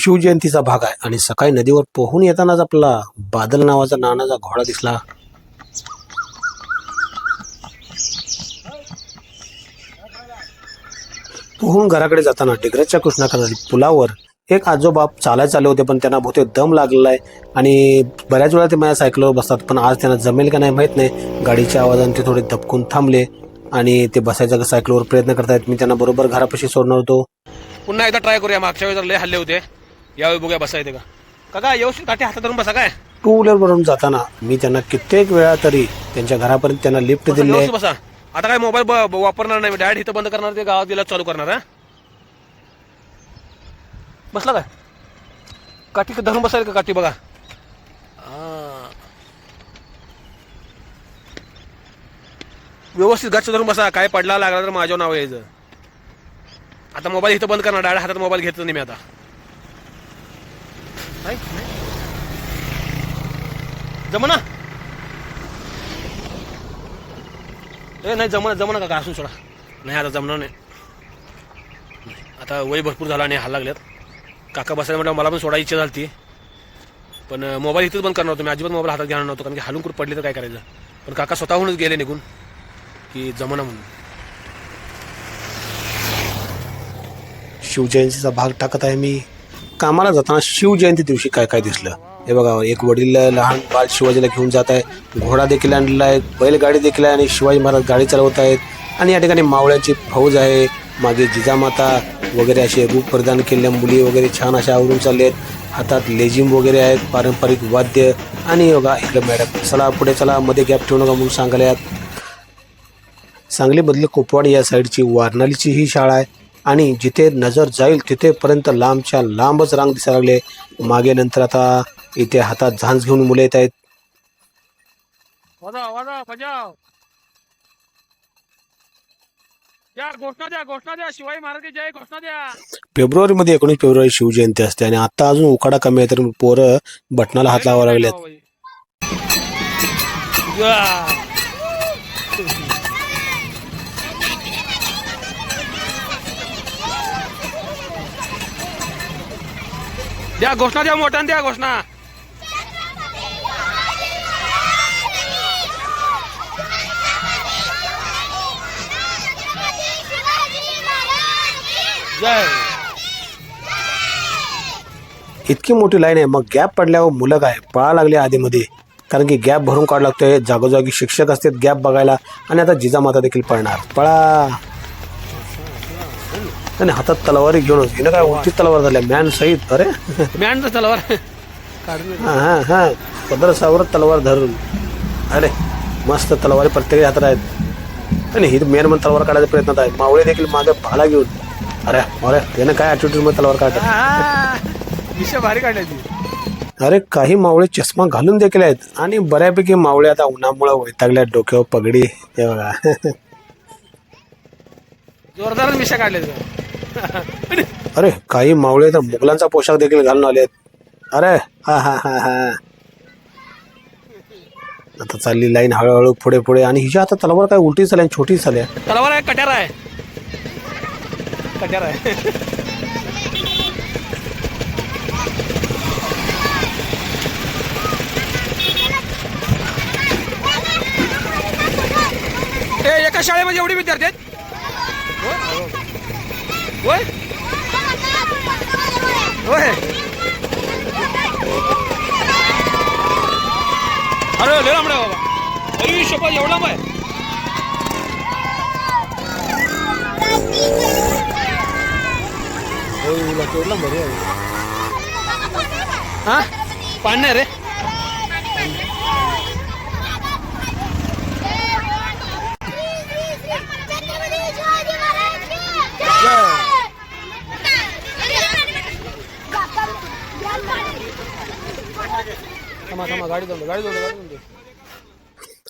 शिवजयंतीचा भाग आहे आणि सकाळी नदीवर पोहून येतानाच आपला बादल नावाचा नानाचा घोडा दिसला. पोहून घराकडे जाताना डिग्रजच्या कृष्णाकाठी पुलावर एक आजोबा चालायला चालले होते, पण त्यांना बहुतेक दम लागलेला आहे आणि बऱ्याच वेळा ते माझ्या सायकलवर बसतात, पण आज त्यांना जमेल का नाही माहीत नाही. गाडीच्या आवाजाने ते थोडे दबकून थांबले आणि ते बसायचा सायकलवर प्रयत्न करतायत. मी त्यांना बरोबर घरापाशी सोडणार होतो. पुन्हा एकदा ट्राय करूया. मागच्या वेळेस लय हल्ले होते, यावेळी बघूया बसा येते का. काका व्यवस्थित काठी हातात धरून बसा. काय टू व्हीलरवरून जाताना मी त्यांना कित्येक वेळा तरी त्यांच्या घरापर्यंत त्यांना लिफ्ट दिली. व्यवस्थित बसा. आता काय मोबाईल वापरणार नाही, डायरेक्ट इथं बंद करणार, ते गावात गेला चालू करणार. हा बसला काय? काठी धरून बसायला का? काठी बघा. व्यवस्थित गच्च धरून बसा. काय पडला लागला तर माझ्यावर नाव यायचं. आता मोबाईल इथं बंद करणार, डायरेक्ट हातात मोबाईल घेतलं नाही मी आता. जमना ए नाही जमना का असून सोडा. नाही आता जमणार नाही. आता वय भरपूर झाला आणि हाल लागल्यात. काका बसायला म्हटलं मला पण सोडायची इच्छा झाली, पण मोबाईल इथंच बंद करणार होतो मी. अजिबात मोबाईल हातात घेणार नव्हतो, कारण की हालून कुठं पडले तर काय करायचं. पण काका स्वतःहूनच गेले निघून की जमना म्हणून. शिवजयंतीचा भाग टाकत आहे मी. कामाला जाताना शिवजयंती दिवशी काय काय दिसलं हे बघा. एक वडील लहान बाल शिवाजीला घेऊन जात आहे, घोडा देखील आणलेला आहे, बैलगाडी देखील आहे आणि शिवाजी महाराज गाडी चालवत आहेत. आणि या ठिकाणी मावळ्याची फौज आहे, मागे जिजामाता वगैरे असे रूप प्रदान केलेल्या मुली वगैरे छान अशा आवरून चालले आहेत. हातात लेझिम वगैरे आहेत, पारंपरिक वाद्य. आणि बघा इकडे मॅडम चला पुढे चला, मध्ये गॅप ठेवू नका म्हणून सांगायला. सांगली बदली कोपवाड या साईडची वारणालीची ही शाळा आहे आणि जिथे नजर जाईल तिथेपर्यंत लांबच्या लांबच रांग दिसायला लागले. मागे नंतर आता इथे हातात झांज घेऊन मुले येत आहेत. घोषणा द्या. शिवाजी महाराज जय घोषणा द्या. फेब्रुवारीमध्ये 19 फेब्रुवारी शिवजयंती असते आणि आता अजून उकाडा कमी आहे, तर पोरं बटनाला हात लावायला लागल्यात. द्या घोषणा द्या, मोठ्यानं द्या घोषणा. जय. इतकी मोठी लाईन आहे, मग गॅप पडल्यावर मुलं काय पळा लागले आधीमध्ये, कारण की गॅप भरून काढ लागतोय. जागोजागी शिक्षक असतात गॅप बघायला आणि आता जिजामाता देखील पळणार. पळा. आणि हातात तलवारी घेऊनच हिनं काय उंची तलवार झाल्या मॅन सहित. अरे मॅन तलवार हा 1500 तलवार धरून. अरे मस्त तलवारी प्रत्येक हातात आहेत आणि ही मेन म्हणून तलवार काढायचा प्रयत्नात आहे. मावळे देखील मागे भाला घेऊन. अरे अरे यानं काय ॲटिट्यूड मध्ये तलवार काढतात. विषय भारी काढायची. अरे काही मावळे चष्मा घालून देखील आहेत आणि बऱ्यापैकी मावळे आता उन्हामुळे वैतागल्या. डोक्यावर पगडी हे बघा. जोरदार विषय काढले. अरे काही मावळे तर मुघलांचा पोशाख देखील घालून आले आहेत. अरे हा हा हा हा. आता चालली लाईन हळूहळू पुढे पुढे आणि हिच्या आता तलवार काय उलटी झाल्या छोटी झाल्या. तलवार आहे, कट्यार आहे. कट्यार आहे. एका शाळेमध्ये एवढे विद्यार्थी आहेत. होय होय. अरे लय लांब आहे बाबा. अरे शपथ एवढा लांब आहे. हा पाणी नाही रे.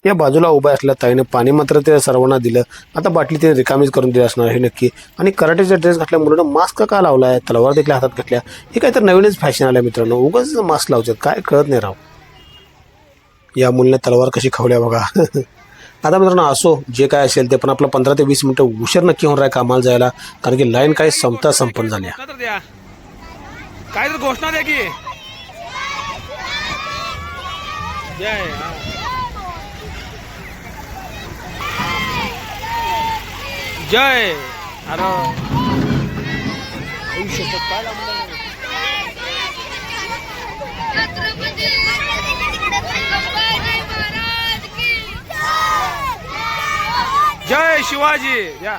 या बाजूला उभा असल्या ताईने पाणी मात्र ते सर्वांना दिलं. आता बाटली ते रिकामीच करून दिली असणार हे नक्की. आणि कराटेचा ड्रेस घातल्या मुलांना मास्क का लावलाय, तलवार देखील हातात घेतल्या. हे काय तर नवीनच फॅशन आलं मित्रांनो. उगाच मास्क लावतात काय कळत नाही राव. या मुलीने तलवार कशी खावल्या बघा. आता मित्रांनो असो जे काय असेल ते, पण आपला 15 ते 20 मिनिटं उशीर नक्की होणार आहे कामाला जायला, कारण की लाईन काय संपता संपन्न झाल्या. काय तर घोषणा द्या की जय हा. जय अरे आयुष्यात काय लांबलं. जय शिवाजी या.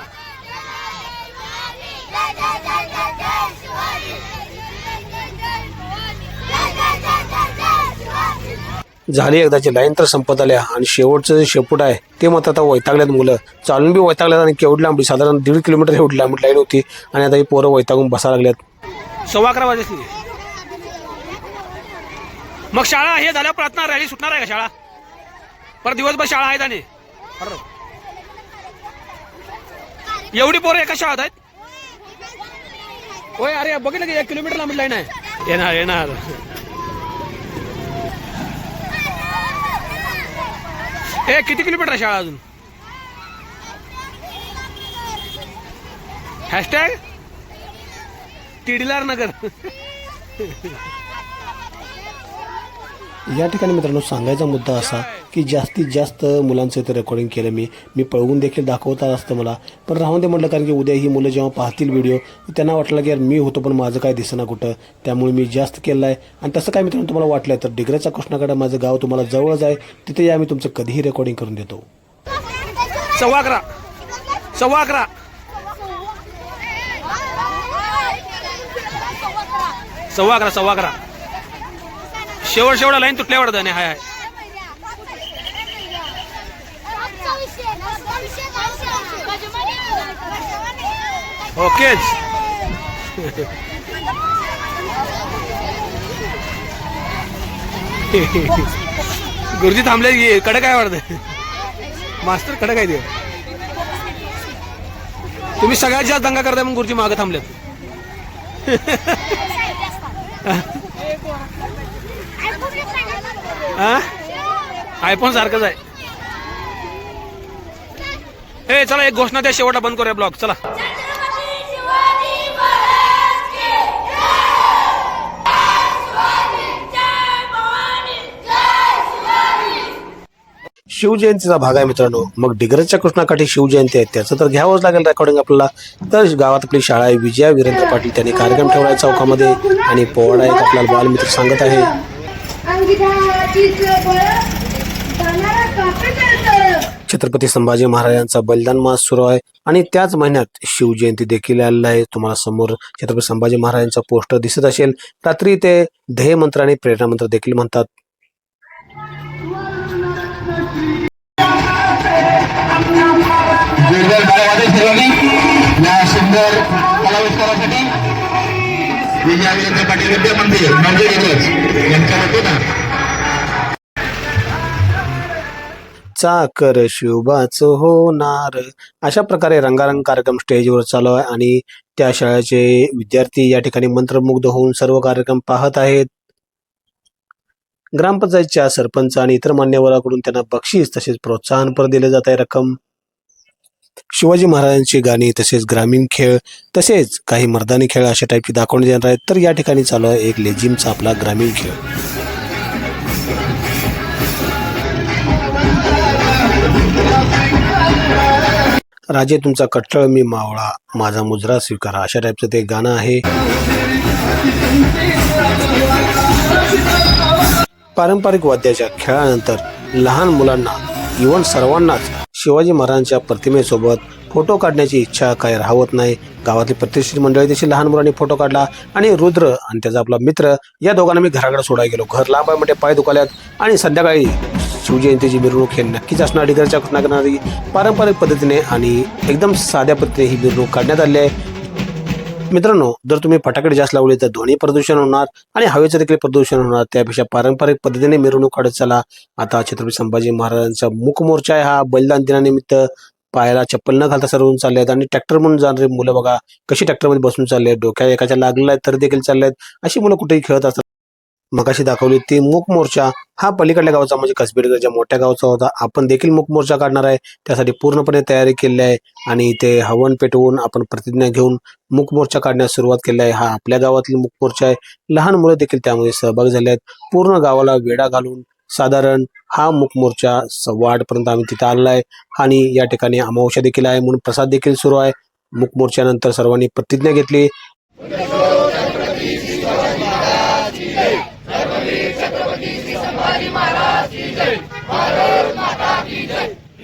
झाली एकदाची लाईन तर संपत आल्या आणि शेवटचं जे शेपूट आहे ते मात्र आता वैतागल्यात मुलं. चालून बी वैतागल्यात आणि केवढी लांबी साधारण 1.5 किलोमीटर एवढी लांबी लाईन होती आणि आता ही पोरं वैतागून बसायला लागल्यात. 11:15 वाजले. मग शाळा हे झाल्या प्रार्थना रॅली सुटणार आहे का शाळा? पर दिवसभर शाळा आहेत आणि एवढी पोरं एका शाळेत आहेत. होय अरे बघितलं की 1 किलोमीटर लांबी लाईन आहे. येणार येणार. हे किती किलोमीटर आहे शाळा अजून? हॅशटॅग टिडलार नगर. या ठिकाणी मित्रांनो सांगायचा मुद्दा असा की जास्तीत जास्त मुलांचं इथं रेकॉर्डिंग केलं मी पळवून देखील दाखवता असतं मला, पण राहून दे म्हटलं, कारण की उद्या ही मुलं जेव्हा पाहतील व्हिडिओ त्यांना वाटलं की यार मी होतो पण माझं काय दिसेना कुठं, त्यामुळे मी जास्त केलं आहे. आणि तसं काय मित्रांनो तुम्हाला वाटलं तर डिग्रजच्या कृष्णाकडे माझं गाव तुम्हाला जवळच आहे, तिथे या मी तुमचं कधीही रेकॉर्डिंग करून देतो. 11:15 11:15 11:15 शेवट लाईन तुटल्या वाटत नाही. हाय हाय ओकेच. गुरुजी थांबले की कडक काय वाटत मास्टर कडक आहे ते. तुम्ही सगळ्यात जास्त दंगा करताय मग गुरुजी मागे थांबलेत. आयफोन सारखंच आहे. हे चला एक घोषणा द्या शेवटला बंद करूया ब्लॉग. चला शिवजयंतीचा भाग आहे मित्रांनो. मग डिग्रजच्या कृष्णाकाठी शिवजयंती आहे त्याचं तर घ्यावंच लागेल रेकॉर्डिंग आपल्याला. तर गावात आपली शाळा आहे विजया वीरेंद्र पाटील, त्यांनी कार्यक्रम ठेवलाय चौकामध्ये आणि पोवाडा एक आपल्याला बालमित्र सांगत आहे. छत्रपती संभाजी महाराजांचा बलिदान मास सुरू आहे आणि त्याच महिन्यात शिवजयंती देखील आलेला आहे. तुम्हाला समोर छत्रपती संभाजी महाराजांचा पोस्टर दिसत असेल. रात्री ते ध्येय मंत्र आणि प्रेरणा मंत्र देखील म्हणतात. या सुंदर कलाविष्कारासाठी विजया वीरेंद्र पाटील विद्या मंदिर यांच्या वतीनं चाकर शिवबाच होणार अशा प्रकारे रंगारंग कार्यक्रम स्टेजवर चालू आहे आणि त्या शाळेचे विद्यार्थी या ठिकाणी मंत्रमुग्ध होऊन सर्व कार्यक्रम पाहत आहेत. ग्रामपंचायतच्या सरपंच आणि इतर मान्यवरांकडून त्यांना बक्षीस तसेच प्रोत्साहनपर दिले जात आहे रक्कम. शिवाजी महाराजांची गाणी तसेच ग्रामीण खेळ तसेच काही मर्दानी खेळ अशा टाईपची दाखवण्यात येणार आहेत. तर या ठिकाणी चालू आहे एक लेझिमचा आपला ग्रामीण खेळ. राजे तुमचा कट्टळ मी मावळा माझा मुजरा स्वीकारा अशा टाईपचं ते गाणं आहे. पारंपरिक वाद्याच्या खेळानंतर लहान मुलांना इव्हन सर्वांनाच शिवाजी महाराजांच्या प्रतिमेसोबत फोटो काढण्याची इच्छा काय राहत नाही. गावातली प्रतिष्ठित मंडळी तशी लहान मुलांनी फोटो काढला आणि रुद्र आणि त्याचा आपला मित्र या दोघांना मी घराकडे सोडायला गेलो. घर लांब आहे म्हणजे पाय दुखाल्यात आणि संध्याकाळी शिवजयंतीची मिरवणूक हे नक्कीच असणार. डिग्रजच्या कृष्णा करणारी पारंपरिक पद्धतीने आणि एकदम साध्या पद्धतीने ही मिरवणूक काढण्यात आली आहे. मित्रांनो जर तुम्ही फटाकडे जास्त लावले तर ध्वनी प्रदूषण होणार आणि हवेचं देखील प्रदूषण होणार. त्यापेक्षा पारंपरिक पद्धतीने मिरवणूक काढत चला. आता छत्रपती संभाजी महाराजांचा मुख मोर्चा आहे हा बलिदान दिनानिमित्त. पायाला चप्पल न घालता सर्वून चालले आहेत आणि ट्रॅक्टर म्हणून जाणारे मुलं बघा कशी ट्रॅक्टरमध्ये बसून चालले आहेत. डोक्या एकाच्या लागलेल्या आहेत तरी देखील चालले आहेत. अशी मुलं कुठेही खेळत असतात. मगाशी दाखवली ती मूक मोर्चा हा पलीकडल्या गावचा म्हणजे कसबेडगरच्या मोठ्या गावचा होता. आपण देखील मूक मोर्चा काढणार आहे. त्यासाठी पूर्णपणे तयारी केली आहे आणि इथे हवन पेटवून आपण प्रतिज्ञा घेऊन मूक मोर्चा काढण्यास सुरुवात केली आहे. हा आपल्या गावातील मूक मोर्चा आहे. लहान मुलं देखील त्यामध्ये सहभागी झाले आहेत. पूर्ण गावाला वेढा घालून साधारण हा मूक मोर्चा 8:15 पर्यंत आम्ही तिथे आलेला आहे आणि या ठिकाणी अमावस्या देखील आहे म्हणून प्रसाद देखील सुरू आहे. मूक मोर्चानंतर सर्वांनी प्रतिज्ञा घेतली.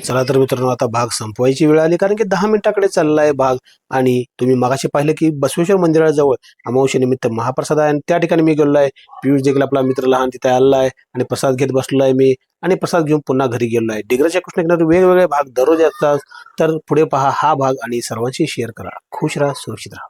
चला तर मित्रांनो, आता भाग संपवायची वेळ आली, कारण की 10 मिनिटाकडे चालला आहे भाग. आणि तुम्ही मगाशी पाहिलं की बसवेश्वर मंदिराजवळ अमावस्येनिमित्त महाप्रसाद आहे आणि त्या ठिकाणी मी गेलो आहे. पियुष देखील आपला मित्र लहान तिथे आलेला आहे आणि प्रसाद घेत बसलो आहे मी आणि प्रसाद घेऊन पुन्हा घरी गेलो आहे. डिग्रजच्या कृष्णकिनारी वेगवेगळे भाग दररोज असतात. तर पुढे पहा हा भाग आणि सर्वांशी शेअर करा. खुश राहा, सुरक्षित राहा.